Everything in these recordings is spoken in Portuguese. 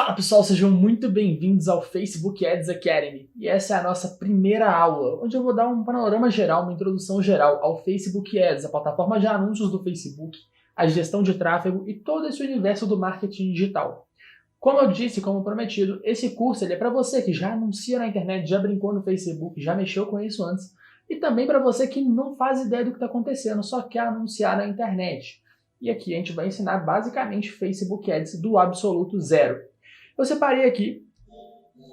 Fala pessoal, sejam muito bem-vindos ao Facebook Ads Academy. E essa é a nossa primeira aula, onde eu vou dar um panorama geral, uma introdução geral ao Facebook Ads, a plataforma de anúncios do Facebook, a gestão de tráfego e todo esse universo do marketing digital. Como eu disse, como prometido, esse curso é para você que já anuncia na internet, já brincou no Facebook, já mexeu com isso antes, e também para você que não faz ideia do que está acontecendo, só quer anunciar na internet. E aqui a gente vai ensinar basicamente Facebook Ads do absoluto zero. Eu separei aqui,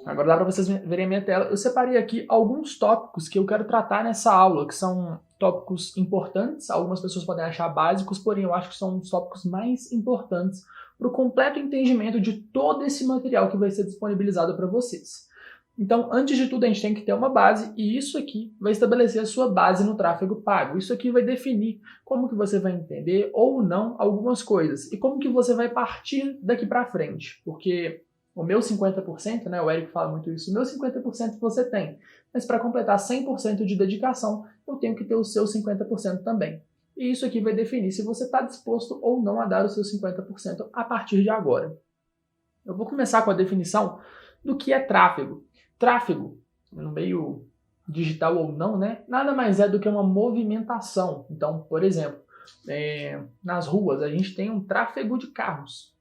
agora dá para vocês verem a minha tela, eu separei aqui alguns tópicos que eu quero tratar nessa aula, que são tópicos importantes, algumas pessoas podem achar básicos, porém eu acho que são os tópicos mais importantes para o completo entendimento de todo esse material que vai ser disponibilizado para vocês. Então, antes de tudo, a gente tem que ter uma base, e isso aqui vai estabelecer a sua base no tráfego pago. Isso aqui vai definir como que você vai entender ou não algumas coisas, e como que você vai partir daqui para frente, porque o meu 50%, né, o Eric fala muito isso, o meu 50% você tem, mas para completar 100% de dedicação, eu tenho que ter o seu 50% também. E isso aqui vai definir se você está disposto ou não a dar o seu 50% a partir de agora. Eu vou começar com a definição do que é tráfego. Tráfego, no meio digital ou não, né, nada mais é do que uma movimentação. Então, por exemplo, nas ruas a gente tem um tráfego de carros.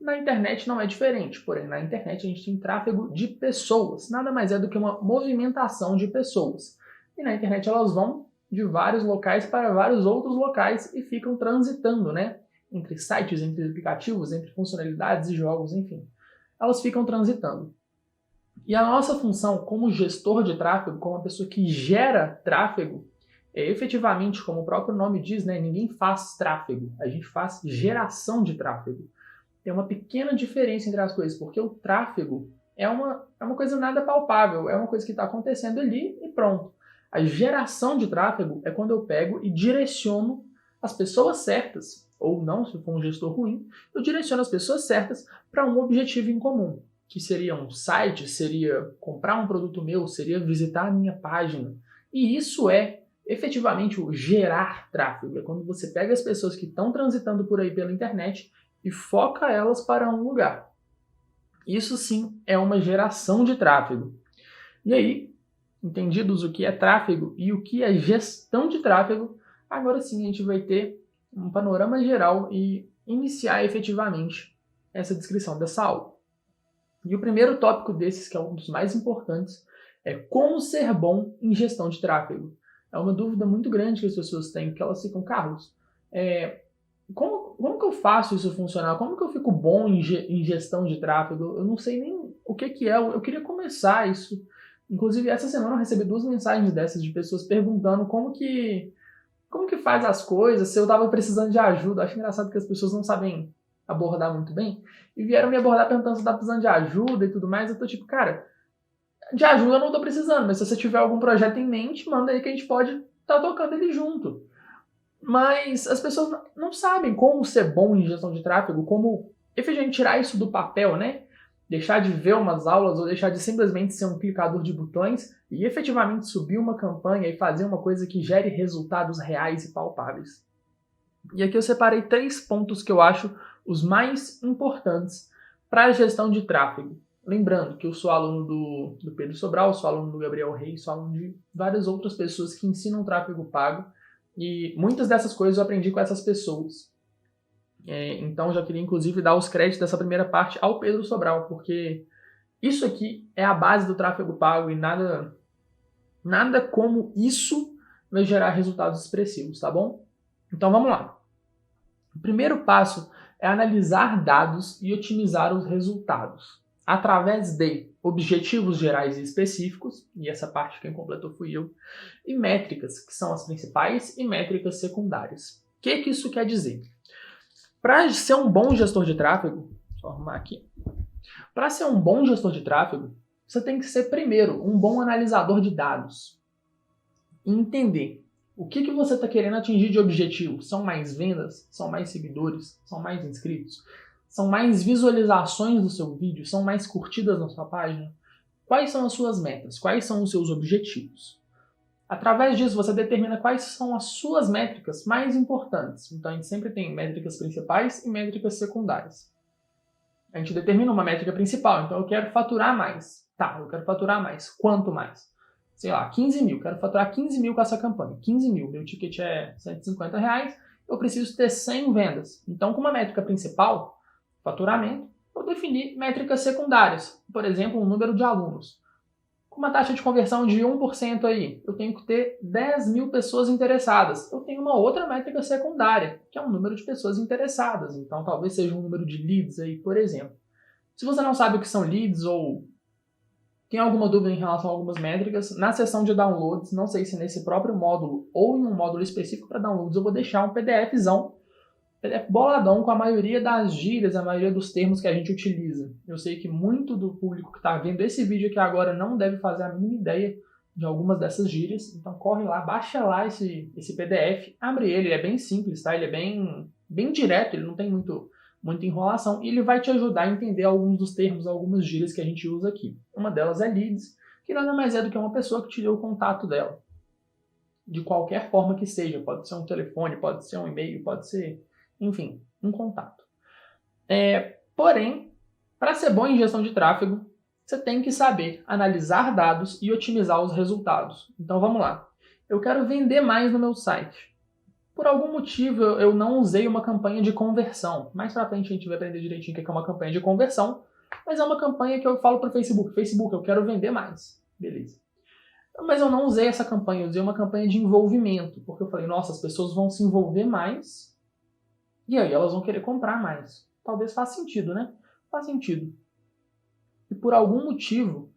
Na internet não é diferente, porém na internet a gente tem tráfego de pessoas, nada mais é do que uma movimentação de pessoas. E na internet elas vão de vários locais para vários outros locais e ficam transitando, né? Entre sites, entre aplicativos, entre funcionalidades e jogos, enfim. Elas ficam transitando. E a nossa função como gestor de tráfego, como uma pessoa que gera tráfego, efetivamente, como o próprio nome diz, né? Ninguém faz tráfego, a gente faz geração de tráfego. Tem uma pequena diferença entre as coisas, porque o tráfego é uma coisa nada palpável, é uma coisa que está acontecendo ali e pronto. A geração de tráfego é quando eu pego e direciono as pessoas certas, ou não, se for um gestor ruim, eu direciono as pessoas certas para um objetivo em comum, que seria um site, seria comprar um produto meu, seria visitar a minha página. E isso é efetivamente o gerar tráfego, é quando você pega as pessoas que estão transitando por aí pela internet e foca elas para um lugar. Isso sim é uma geração de tráfego. E aí, entendidos o que é tráfego e o que é gestão de tráfego, agora sim a gente vai ter um panorama geral e iniciar efetivamente essa descrição dessa aula. E o primeiro tópico desses, que é um dos mais importantes, é como ser bom em gestão de tráfego. É uma dúvida muito grande que as pessoas têm, que elas ficam, Carlos, como que eu faço isso funcionar? Como que eu fico bom em gestão de tráfego? Eu não sei nem o que é. Eu queria começar isso. Inclusive, essa semana eu recebi 2 mensagens dessas de pessoas perguntando como que faz as coisas, se eu estava precisando de ajuda. Acho engraçado que as pessoas não sabem abordar muito bem. E vieram me abordar perguntando se eu estava precisando de ajuda e tudo mais. Eu tô tipo, cara, de ajuda eu não estou precisando, mas se você tiver algum projeto em mente, manda aí que a gente pode estar tocando ele junto. Mas as pessoas não sabem como ser bom em gestão de tráfego, como efetivamente tirar isso do papel, né? Deixar de ver umas aulas ou deixar de simplesmente ser um clicador de botões e efetivamente subir uma campanha e fazer uma coisa que gere resultados reais e palpáveis. E aqui eu separei 3 pontos que eu acho os mais importantes para a gestão de tráfego. Lembrando que eu sou aluno do Pedro Sobral, sou aluno do Gabriel Reis, sou aluno de várias outras pessoas que ensinam tráfego pago. E muitas dessas coisas eu aprendi com essas pessoas. Então já queria inclusive dar os créditos dessa primeira parte ao Pedro Sobral, porque isso aqui é a base do tráfego pago e nada como isso vai gerar resultados expressivos, tá bom? Então vamos lá. O primeiro passo é analisar dados e otimizar os resultados através de objetivos gerais e específicos, e essa parte quem completou fui eu, e métricas, que são as principais, e métricas secundárias. O que isso quer dizer? Para ser um bom gestor de tráfego, deixa eu arrumar aqui. Para ser um bom gestor de tráfego, você tem que ser, primeiro, um bom analisador de dados. E entender o que você está querendo atingir de objetivo. São mais vendas? São mais seguidores? São mais inscritos? São mais visualizações do seu vídeo? São mais curtidas na sua página? Quais são as suas metas? Quais são os seus objetivos? Através disso, você determina quais são as suas métricas mais importantes. Então, a gente sempre tem métricas principais e métricas secundárias. A gente determina uma métrica principal, então eu quero faturar mais. Tá, eu quero faturar mais. Quanto mais? Sei lá, 15 mil. Quero faturar 15 mil com essa campanha. 15 mil, meu ticket é R$150, eu preciso ter 100 vendas. Então, com uma métrica principal, faturamento, eu defini métricas secundárias. Por exemplo, um número de alunos. Com uma taxa de conversão de 1% aí, eu tenho que ter 10 mil pessoas interessadas. Eu tenho uma outra métrica secundária, que é um número de pessoas interessadas. Então, talvez seja um número de leads aí, por exemplo. Se você não sabe o que são leads ou tem alguma dúvida em relação a algumas métricas, na seção de downloads, não sei se nesse próprio módulo ou em um módulo específico para downloads, eu vou deixar um PDFzão, PDF boladão com a maioria das gírias, a maioria dos termos que a gente utiliza. Eu sei que muito do público que está vendo esse vídeo aqui agora não deve fazer a mínima ideia de algumas dessas gírias, então corre lá, baixa lá esse PDF, abre ele é bem simples, tá? Ele é bem direto, ele não tem muita enrolação, e ele vai te ajudar a entender alguns dos termos, algumas gírias que a gente usa aqui. Uma delas é leads, que nada mais é do que uma pessoa que te deu o contato dela. De qualquer forma que seja, pode ser um telefone, pode ser um e-mail, pode ser, enfim, um contato. Porém, para ser bom em gestão de tráfego, você tem que saber analisar dados e otimizar os resultados. Então vamos lá. Eu quero vender mais no meu site. Por algum motivo, eu não usei uma campanha de conversão. Mais pra frente a gente vai aprender direitinho o que é uma campanha de conversão, mas é uma campanha que eu falo para o Facebook. Facebook, eu quero vender mais. Beleza. Mas eu não usei essa campanha, eu usei uma campanha de envolvimento, porque eu falei, nossa, as pessoas vão se envolver mais e aí elas vão querer comprar mais. Talvez faça sentido, né? Faz sentido. E por algum motivo,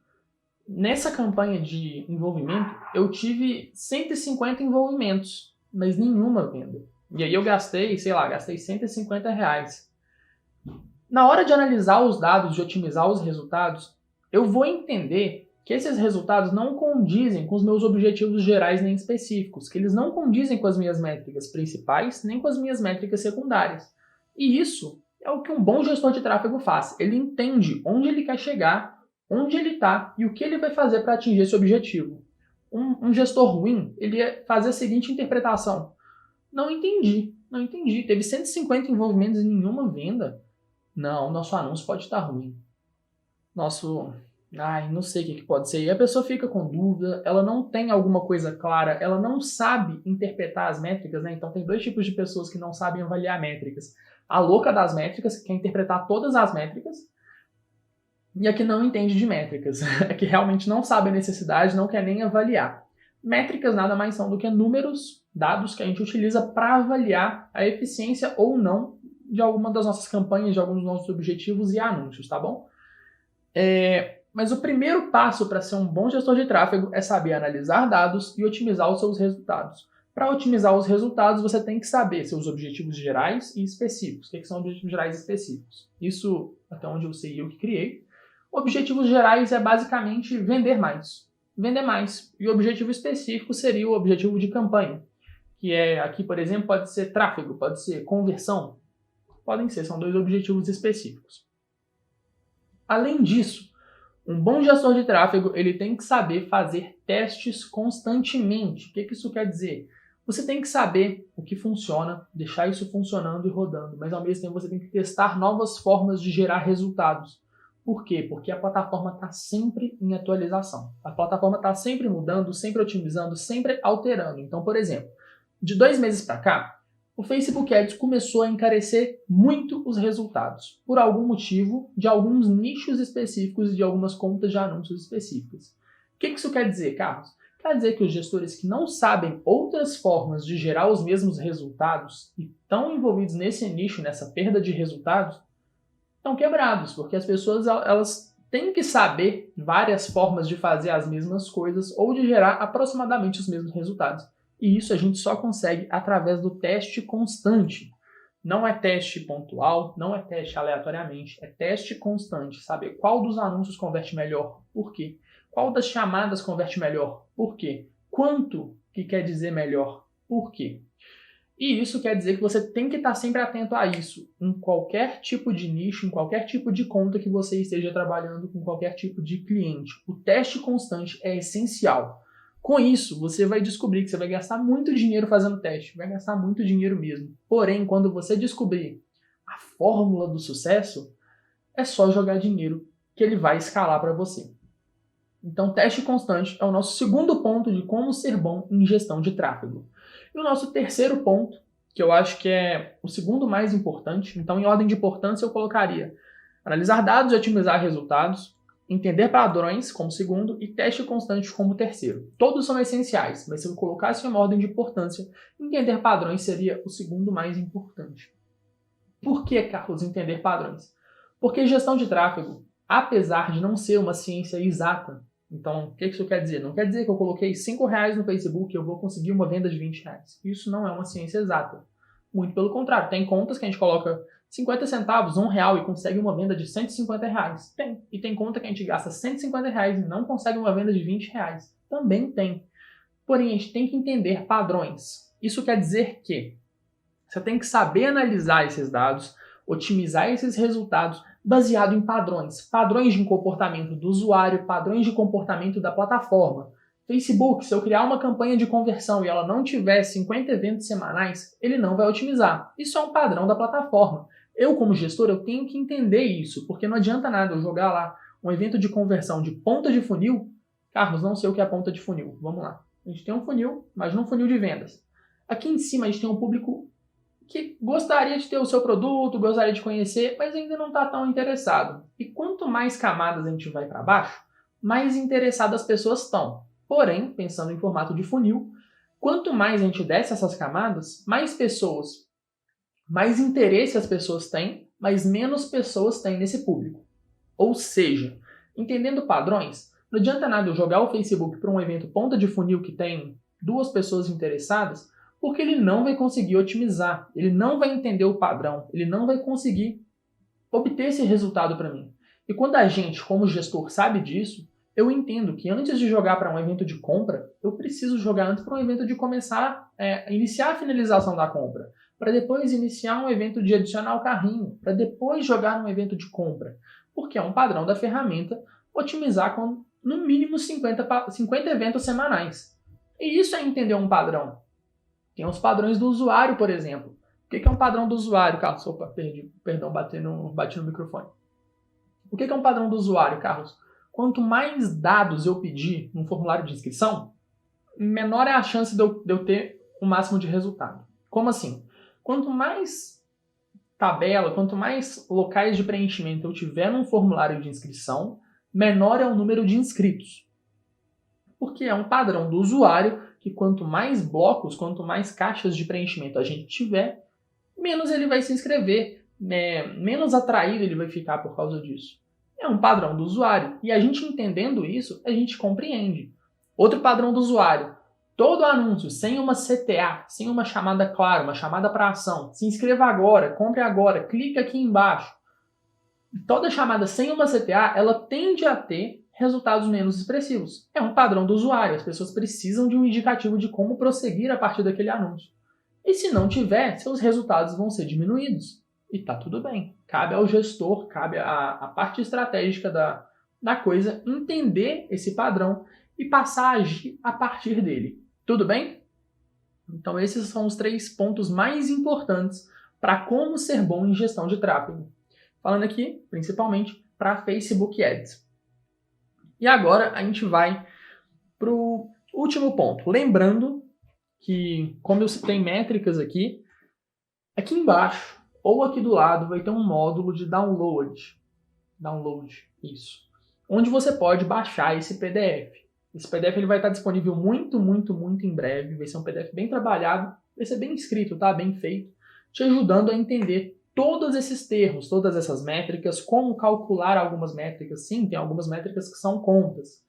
nessa campanha de envolvimento, eu tive 150 envolvimentos, mas nenhuma venda. E aí eu gastei, sei lá, gastei R$150. Na hora de analisar os dados, de otimizar os resultados, eu vou entender que esses resultados não condizem com os meus objetivos gerais nem específicos, que eles não condizem com as minhas métricas principais, nem com as minhas métricas secundárias. E isso é o que um bom gestor de tráfego faz. Ele entende onde ele quer chegar, onde ele está e o que ele vai fazer para atingir esse objetivo. Um gestor ruim, ele ia fazer a seguinte interpretação. Não entendi. Teve 150 envolvimentos e nenhuma venda. Não, nosso anúncio pode estar ruim. Não sei o que pode ser. E a pessoa fica com dúvida, ela não tem alguma coisa clara, ela não sabe interpretar as métricas, né? Então tem dois tipos de pessoas que não sabem avaliar métricas. A louca das métricas, que quer interpretar todas as métricas, e a que não entende de métricas, a que realmente não sabe a necessidade, não quer nem avaliar. Métricas nada mais são do que números, dados que a gente utiliza para avaliar a eficiência ou não de alguma das nossas campanhas, de alguns dos nossos objetivos e anúncios, tá bom? Mas o primeiro passo para ser um bom gestor de tráfego é saber analisar dados e otimizar os seus resultados. Para otimizar os resultados, você tem que saber seus objetivos gerais e específicos. O que são objetivos gerais e específicos? Isso, até onde eu sei, eu que criei. Objetivos gerais é basicamente vender mais. Vender mais. E o objetivo específico seria o objetivo de campanha, que é aqui, por exemplo, pode ser tráfego, pode ser conversão. Podem ser, são dois objetivos específicos. Além disso, um bom gestor de tráfego ele tem que saber fazer testes constantemente. O que isso quer dizer? Você tem que saber o que funciona, deixar isso funcionando e rodando, mas ao mesmo tempo você tem que testar novas formas de gerar resultados. Por quê? Porque a plataforma está sempre em atualização. A plataforma está sempre mudando, sempre otimizando, sempre alterando. Então, por exemplo, de 2 meses para cá, o Facebook Ads começou a encarecer muito os resultados, por algum motivo, de alguns nichos específicos e de algumas contas de anúncios específicas. O que isso quer dizer, Carlos? Quer dizer que os gestores que não sabem outras formas de gerar os mesmos resultados e estão envolvidos nesse nicho, nessa perda de resultados, estão quebrados, porque as pessoas elas têm que saber várias formas de fazer as mesmas coisas ou de gerar aproximadamente os mesmos resultados. E isso a gente só consegue através do teste constante. Não é teste pontual, não é teste aleatoriamente, é teste constante. Saber qual dos anúncios converte melhor, por quê? Qual das chamadas converte melhor, por quê? Quanto que quer dizer melhor, por quê? E isso quer dizer que você tem que estar sempre atento a isso, em qualquer tipo de nicho, em qualquer tipo de conta que você esteja trabalhando com qualquer tipo de cliente. O teste constante é essencial. Com isso, você vai descobrir que você vai gastar muito dinheiro fazendo teste, vai gastar muito dinheiro mesmo. Porém, quando você descobrir a fórmula do sucesso, é só jogar dinheiro que ele vai escalar para você. Então, teste constante é o nosso segundo ponto de como ser bom em gestão de tráfego. E o nosso terceiro ponto, que eu acho que é o segundo mais importante, então em ordem de importância eu colocaria analisar dados e otimizar resultados, entender padrões como segundo e teste constante como terceiro. Todos são essenciais, mas se eu colocasse uma ordem de importância, entender padrões seria o segundo mais importante. Por que, Carlos, entender padrões? Porque gestão de tráfego, apesar de não ser uma ciência exata, então, o que isso quer dizer? Não quer dizer que eu coloquei R$5 no Facebook e eu vou conseguir uma venda de R$20. Isso não é uma ciência exata. Muito pelo contrário, tem contas que a gente coloca 50 centavos, R$1 e consegue uma venda de R$150. Tem. E tem conta que a gente gasta R$150 e não consegue uma venda de R$20. Também tem. Porém, a gente tem que entender padrões. Isso quer dizer que você tem que saber analisar esses dados, otimizar esses resultados baseado em padrões. Padrões de comportamento do usuário, padrões de comportamento da plataforma. Facebook, se eu criar uma campanha de conversão e ela não tiver 50 eventos semanais, ele não vai otimizar. Isso é um padrão da plataforma. Eu, como gestor, eu tenho que entender isso, porque não adianta nada eu jogar lá um evento de conversão de ponta de funil. Carlos, não sei o que é ponta de funil. Vamos lá. A gente tem um funil, mas não um funil de vendas. Aqui em cima a gente tem um público que gostaria de ter o seu produto, gostaria de conhecer, mas ainda não está tão interessado. E quanto mais camadas a gente vai para baixo, mais interessadas as pessoas estão. Porém, pensando em formato de funil, quanto mais a gente desce essas camadas, mais pessoas, mais interesse as pessoas têm, mas menos pessoas têm nesse público. Ou seja, entendendo padrões, não adianta nada eu jogar o Facebook para um evento ponta de funil que tem 2 pessoas interessadas, porque ele não vai conseguir otimizar, ele não vai entender o padrão, ele não vai conseguir obter esse resultado para mim. E quando a gente, como gestor, sabe disso, eu entendo que antes de jogar para um evento de compra, eu preciso jogar antes para um evento de começar a iniciar a finalização da compra, para depois iniciar um evento de adicionar o carrinho, para depois jogar num evento de compra, porque é um padrão da ferramenta otimizar com no mínimo 50 eventos semanais. E isso é entender um padrão. Tem os padrões do usuário, por exemplo. O que é um padrão do usuário, Carlos? Opa, perdão, bati no microfone. O que é um padrão do usuário, Carlos? Quanto mais dados eu pedir num formulário de inscrição, menor é a chance de eu ter o máximo de resultado. Como assim? Quanto mais tabela, quanto mais locais de preenchimento eu tiver num formulário de inscrição, menor é o número de inscritos. Porque é um padrão do usuário que quanto mais blocos, quanto mais caixas de preenchimento a gente tiver, menos ele vai se inscrever, menos atraído ele vai ficar por causa disso. É um padrão do usuário. E a gente entendendo isso, a gente compreende. Outro padrão do usuário. Todo anúncio sem uma CTA, sem uma chamada clara, uma chamada para ação. Se inscreva agora, compre agora, clique aqui embaixo. Toda chamada sem uma CTA, ela tende a ter resultados menos expressivos. É um padrão do usuário. As pessoas precisam de um indicativo de como prosseguir a partir daquele anúncio. E se não tiver, seus resultados vão ser diminuídos. E tá tudo bem. Cabe ao gestor, cabe à parte estratégica da coisa entender esse padrão e passar a agir a partir dele. Tudo bem? Então esses são os 3 pontos mais importantes para como ser bom em gestão de tráfego. Falando aqui, principalmente, para Facebook Ads. E agora a gente vai para o último ponto. Lembrando que, como eu citei métricas aqui embaixo ou aqui do lado vai ter um módulo de download. Isso. Onde você pode baixar esse PDF. Esse PDF ele vai estar disponível muito em breve. Vai ser um PDF bem trabalhado, vai ser bem escrito, tá? Bem feito, te ajudando a entender todos esses termos, todas essas métricas, como calcular algumas métricas. Sim, tem algumas métricas que são contas.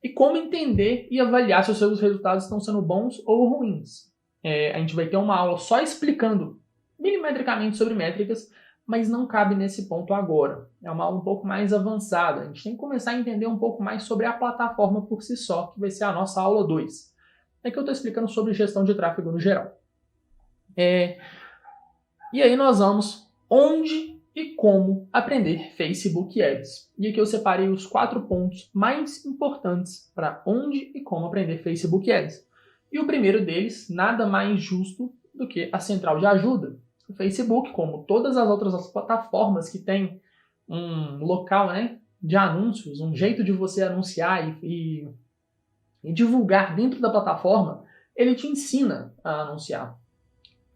E como entender e avaliar se os seus resultados estão sendo bons ou ruins. A gente vai ter uma aula só explicando milimetricamente sobre métricas, mas não cabe nesse ponto agora. É uma aula um pouco mais avançada. A gente tem que começar a entender um pouco mais sobre a plataforma por si só, que vai ser a nossa aula 2. Aqui eu estou explicando sobre gestão de tráfego no geral. E aí nós vamos onde e como aprender Facebook Ads. E aqui eu separei os 4 pontos mais importantes para onde e como aprender Facebook Ads. E o primeiro deles, nada mais justo do que a central de ajuda. O Facebook, como todas as outras plataformas que tem um local, né, de anúncios, um jeito de você anunciar e divulgar dentro da plataforma, ele te ensina a anunciar.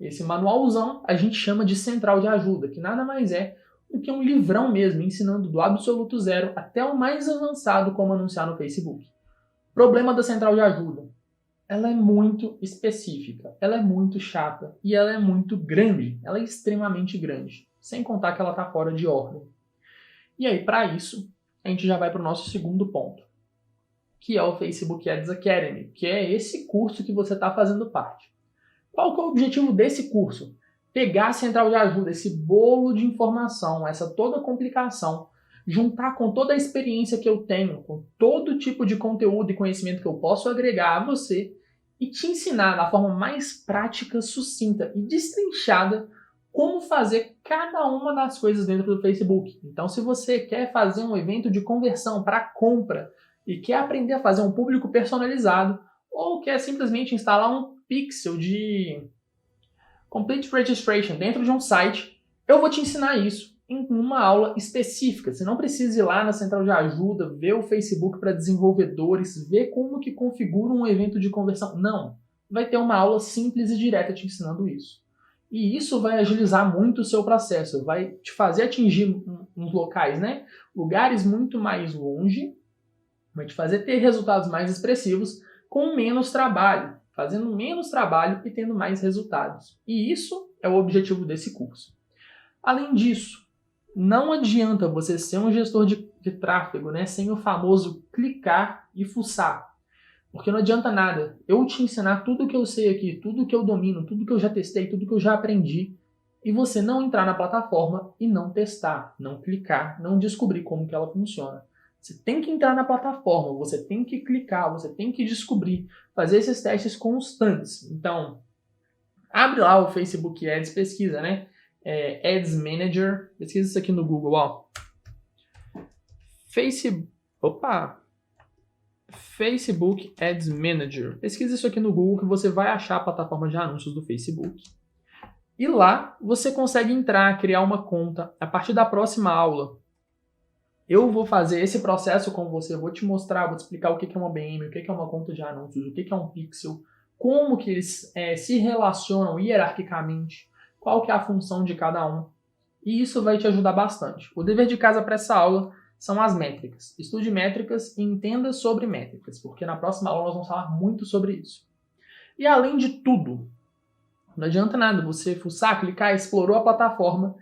Esse manualzão a gente chama de central de ajuda, que nada mais é do que um livrão mesmo, ensinando do absoluto zero até o mais avançado como anunciar no Facebook. Problema da central de ajuda. Ela é muito específica, ela é muito chata e ela é muito grande. Ela é extremamente grande, sem contar que ela está fora de ordem. E aí, para isso, a gente já vai para o nosso segundo ponto, que é o Facebook Ads Academy, que é esse curso que você está fazendo parte. Qual que é o objetivo desse curso? Pegar a central de ajuda, esse bolo de informação, essa toda complicação, juntar com toda a experiência que eu tenho, com todo tipo de conteúdo e conhecimento que eu posso agregar a você e te ensinar da forma mais prática, sucinta e destrinchada como fazer cada uma das coisas dentro do Facebook. Então, se você quer fazer um evento de conversão para compra e quer aprender a fazer um público personalizado, ou quer simplesmente instalar um pixel de Complete Registration dentro de um site, eu vou te ensinar isso em uma aula específica. Você não precisa ir lá na central de ajuda, ver o Facebook para desenvolvedores, ver como que configura um evento de conversão. Não. Vai ter uma aula simples e direta te ensinando isso. E isso vai agilizar muito o seu processo, vai te fazer atingir uns locais, né? Lugares muito mais longe, vai te fazer ter resultados mais expressivos com menos trabalho, fazendo menos trabalho e tendo mais resultados. E isso é o objetivo desse curso. Além disso, não adianta você ser um gestor de tráfego, né, sem o famoso clicar e fuçar. Porque não adianta nada eu te ensinar tudo que eu sei aqui, tudo que eu domino, tudo que eu já testei, tudo que eu já aprendi, e você não entrar na plataforma e não testar, não clicar, não descobrir como que ela funciona. Você tem que entrar na plataforma, você tem que clicar, você tem que descobrir, fazer esses testes constantes. Então, abre lá o Facebook Ads, pesquisa, né? Ads Manager, pesquisa isso aqui no Google, ó. Facebook Ads Manager. Pesquisa isso aqui no Google que você vai achar a plataforma de anúncios do Facebook. E lá você consegue entrar, criar uma conta. A partir da próxima aula, eu vou fazer esse processo com você, eu vou te mostrar, vou te explicar o que é uma BM, o que é uma conta de anúncios, o que é um pixel, como que eles se relacionam hierarquicamente, qual que é a função de cada um. E isso vai te ajudar bastante. O dever de casa para essa aula são as métricas. Estude métricas e entenda sobre métricas, porque na próxima aula nós vamos falar muito sobre isso. E além de tudo, não adianta nada você fuçar, clicar, explorou a plataforma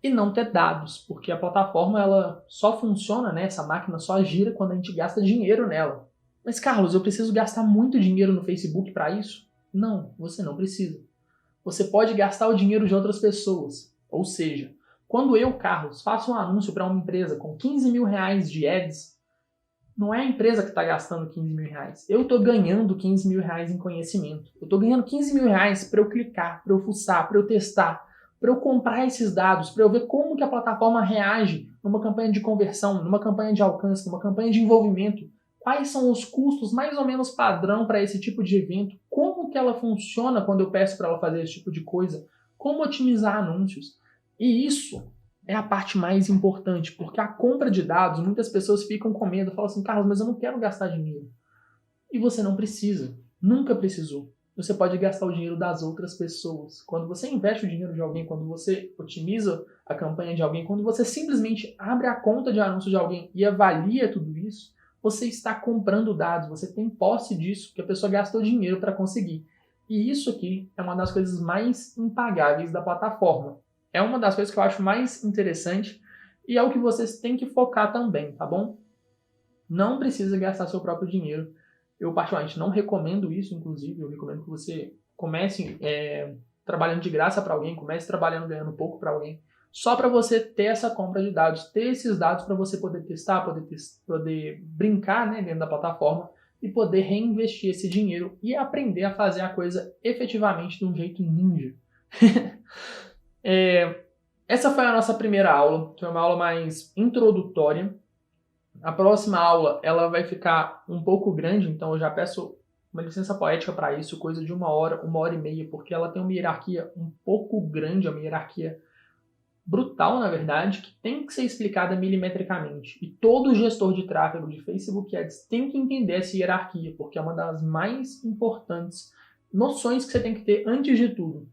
e não ter dados, porque a plataforma ela só funciona, né, essa máquina só gira quando a gente gasta dinheiro nela. Mas Carlos, eu preciso gastar muito dinheiro no Facebook para isso? Não, você não precisa. Você pode gastar o dinheiro de outras pessoas. Ou seja, quando eu, Carlos, faço um anúncio para uma empresa com 15 mil reais de ads, não é a empresa que está gastando 15 mil reais. Eu estou ganhando 15 mil reais em conhecimento. Eu estou ganhando 15 mil reais para eu clicar, para eu fuçar, para eu testar, para eu comprar esses dados, para eu ver como que a plataforma reage numa campanha de conversão, numa campanha de alcance, numa campanha de envolvimento. Quais são os custos mais ou menos padrão para esse tipo de evento? Como que ela funciona quando eu peço para ela fazer esse tipo de coisa? Como otimizar anúncios? E isso é a parte mais importante, porque a compra de dados, muitas pessoas ficam com medo, falam assim, Carlos, mas eu não quero gastar dinheiro. E você não precisa, nunca precisou. Você pode gastar o dinheiro das outras pessoas. Quando você investe o dinheiro de alguém, quando você otimiza a campanha de alguém, quando você simplesmente abre a conta de anúncio de alguém e avalia tudo isso, você está comprando dados, você tem posse disso, que a pessoa gastou dinheiro para conseguir. E isso aqui é uma das coisas mais impagáveis da plataforma. É uma das coisas que eu acho mais interessante e é o que vocês têm que focar também, tá bom? Não precisa gastar seu próprio dinheiro. Eu, particularmente, não recomendo isso, inclusive. Eu recomendo que você comece trabalhando de graça para alguém, comece trabalhando ganhando pouco para alguém, só para você ter essa compra de dados, ter esses dados para você poder testar, poder brincar, né, dentro da plataforma e poder reinvestir esse dinheiro e aprender a fazer a coisa efetivamente de um jeito ninja. Essa foi a nossa primeira aula, foi uma aula mais introdutória. A próxima aula ela vai ficar um pouco grande, então eu já peço uma licença poética para isso, coisa de 1 hora e meia, porque ela tem uma hierarquia um pouco grande, uma hierarquia brutal, na verdade, que tem que ser explicada milimetricamente. E todo gestor de tráfego de Facebook Ads tem que entender essa hierarquia, porque é uma das mais importantes noções que você tem que ter antes de tudo.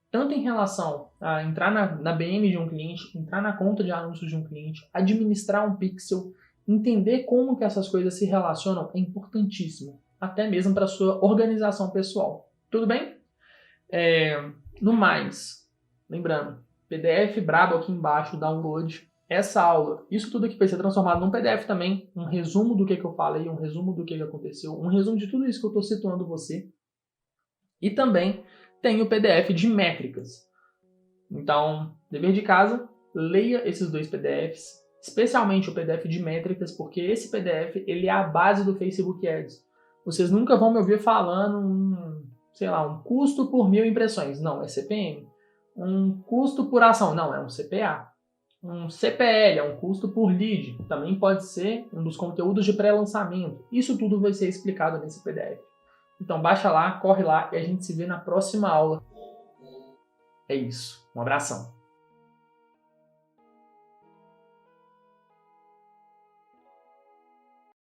Tanto em relação a entrar na BM de um cliente, entrar na conta de anúncios de um cliente, administrar um pixel, entender como que essas coisas se relacionam é importantíssimo, até mesmo para a sua organização pessoal. Tudo bem? No mais, lembrando, PDF brabo aqui embaixo, download, essa aula, isso tudo aqui vai ser transformado num PDF também, um resumo do que eu falei, um resumo do que aconteceu, um resumo de tudo isso que eu estou situando você. E também tem o PDF de métricas. Então, dever de casa, leia esses 2 PDFs, especialmente o PDF de métricas, porque esse PDF ele é a base do Facebook Ads. Vocês nunca vão me ouvir falando um custo por 1000 impressões. Não, é CPM. Um custo por ação. Não, é um CPA. Um CPL, é um custo por lead. Também pode ser um dos conteúdos de pré-lançamento. Isso tudo vai ser explicado nesse PDF. Então baixa lá, corre lá e a gente se vê na próxima aula. É isso. Um abração.